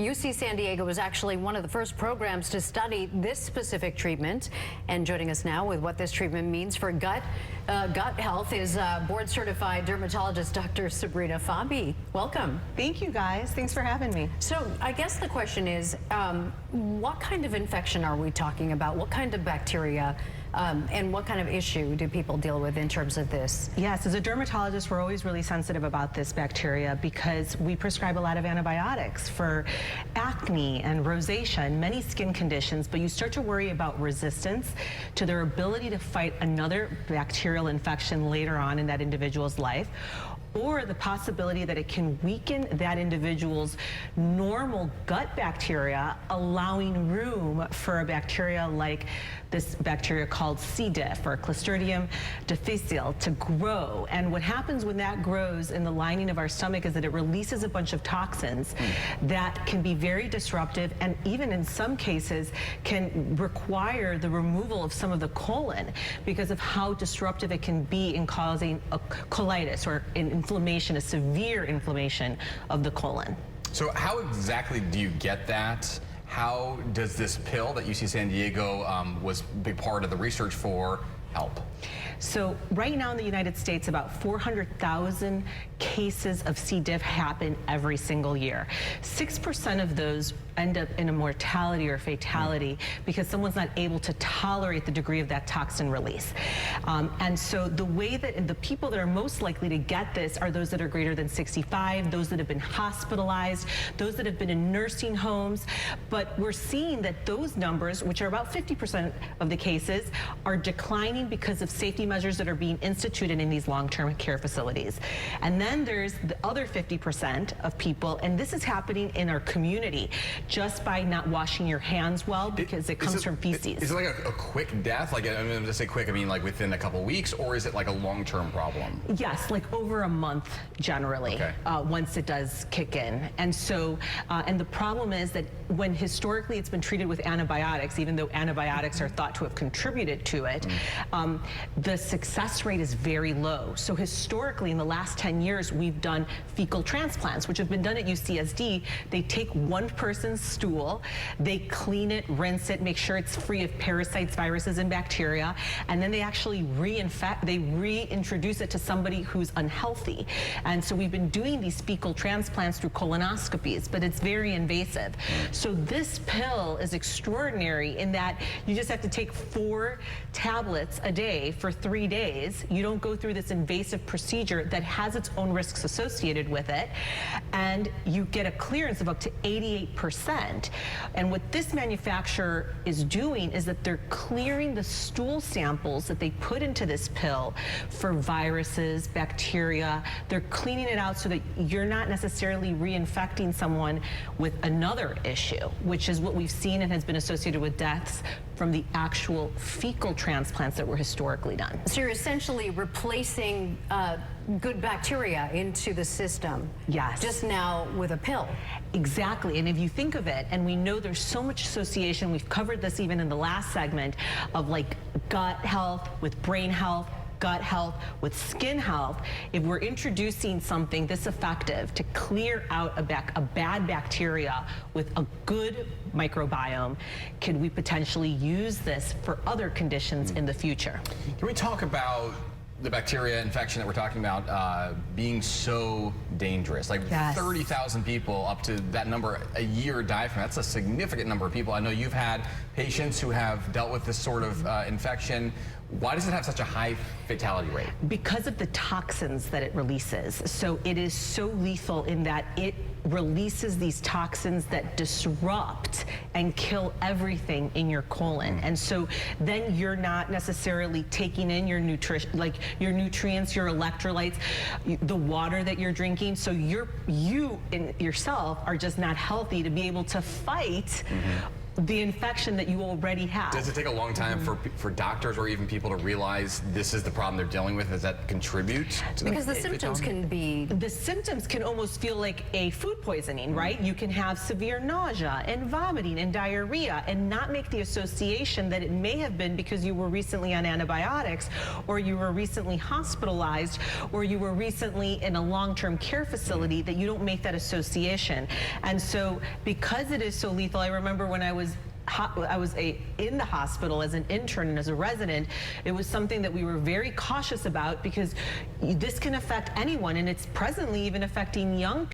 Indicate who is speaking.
Speaker 1: UC San Diego was actually one of the first programs to study this specific treatment. And joining us now with what this treatment means for gut health is board-certified dermatologist Dr. Sabrina Fabi. Welcome.
Speaker 2: Thank you, guys. Thanks for having me.
Speaker 1: So I guess the question is, what kind of infection are we talking about? What kind of bacteria? And what kind of issue do people deal with in terms of this?
Speaker 2: Yes, as a dermatologist, we're always really sensitive about this bacteria because we prescribe a lot of antibiotics for acne and rosacea and many skin conditions, but you start to worry about resistance to their ability to fight another bacterial infection later on in that individual's life, or the possibility that it can weaken that individual's normal gut bacteria, allowing room for a bacteria like this bacteria called C. diff or Clostridium difficile to grow. And what happens when that grows in the lining of our stomach is that it releases a bunch of toxins that can be very disruptive and even in some cases can require the removal of some of the colon because of how disruptive it can be in causing a colitis or an inflammation, a severe inflammation of the colon.
Speaker 3: So how exactly do you get that? How does this pill that UC San Diego was a big part of the research for help?
Speaker 2: So right now in the United States, about 400,000 cases of C. diff happen every single year. 6% of those end up in a mortality or fatality because someone's not able to tolerate the degree of that toxin release. And so the way that the people that are most likely to get this are those that are greater than 65, those that have been hospitalized, those that have been in nursing homes. But we're seeing that those numbers, which are about 50% of the cases, are declining because of safety measures that are being instituted in these long-term care facilities. And then there's the other 50% of people, and this is happening in our community, just by not washing your hands well because it comes from feces.
Speaker 3: Is it like a quick death? Like, I mean, to say quick, I mean like within a couple weeks, or is it like a long-term problem?
Speaker 2: Yes, like over a month generally,
Speaker 3: okay.
Speaker 2: Once it does kick in. And so, and the problem is that when historically it's been treated with antibiotics, even though antibiotics are thought to have contributed to it, the success rate is very low. So historically, in the last 10 years, we've done fecal transplants, which have been done at UCSD. They take one person's stool, they clean it, rinse it, make sure it's free of parasites, viruses, and bacteria, and then they actually reintroduce it to somebody who's unhealthy. And so we've been doing these fecal transplants through colonoscopies, but it's very invasive. So this pill is extraordinary in that you just have to take 4 tablets a day for 3 days. You don't go through this invasive procedure that has its own risks associated with it, and you get a clearance of up to 88%. And what this manufacturer is doing is that they're clearing the stool samples that they put into this pill for viruses, bacteria. They're cleaning it out so that you're not necessarily reinfecting someone with another issue, which is what we've seen and has been associated with deaths from the actual fecal transplants that were historically done.
Speaker 1: So you're essentially replacing good bacteria into the system.
Speaker 2: Yes.
Speaker 1: Just now with a pill.
Speaker 2: Exactly. And if you think of it, and we know there's so much association, we've covered this even in the last segment, of like gut health with brain health, gut health with skin health. If we're introducing something this effective to clear out a bad bacteria with a good microbiome, could we potentially use this for other conditions in the future?
Speaker 3: Can we talk about the bacteria infection that we're talking about being so dangerous? Like 30,000 people, up to that number a year die from it. That's a significant number of people. I know you've had patients who have dealt with this sort of infection. Why does it have such a high fatality rate? Because
Speaker 2: of the toxins that it releases. So it is so lethal in that it releases these toxins that disrupt and kill everything in your colon. And so then you're not necessarily taking in your nutrition, like your nutrients, your electrolytes, the water that you're drinking. So you in yourself are just not healthy to be able to fight the infection that you already have.
Speaker 3: Does it take a long time for doctors or even people to realize this is the problem they're dealing with? Does that contribute to
Speaker 1: Because the symptoms can be...
Speaker 2: The symptoms can almost feel like a food poisoning, right? You can have severe nausea and vomiting and diarrhea and not make the association that it may have been because you were recently on antibiotics, or you were recently hospitalized, or you were recently in a long-term care facility, that you don't make that association. And so because it is so lethal, I remember when I was in the hospital as an intern and as a resident, it was something that we were very cautious about because this can affect anyone, and it's presently even affecting young people.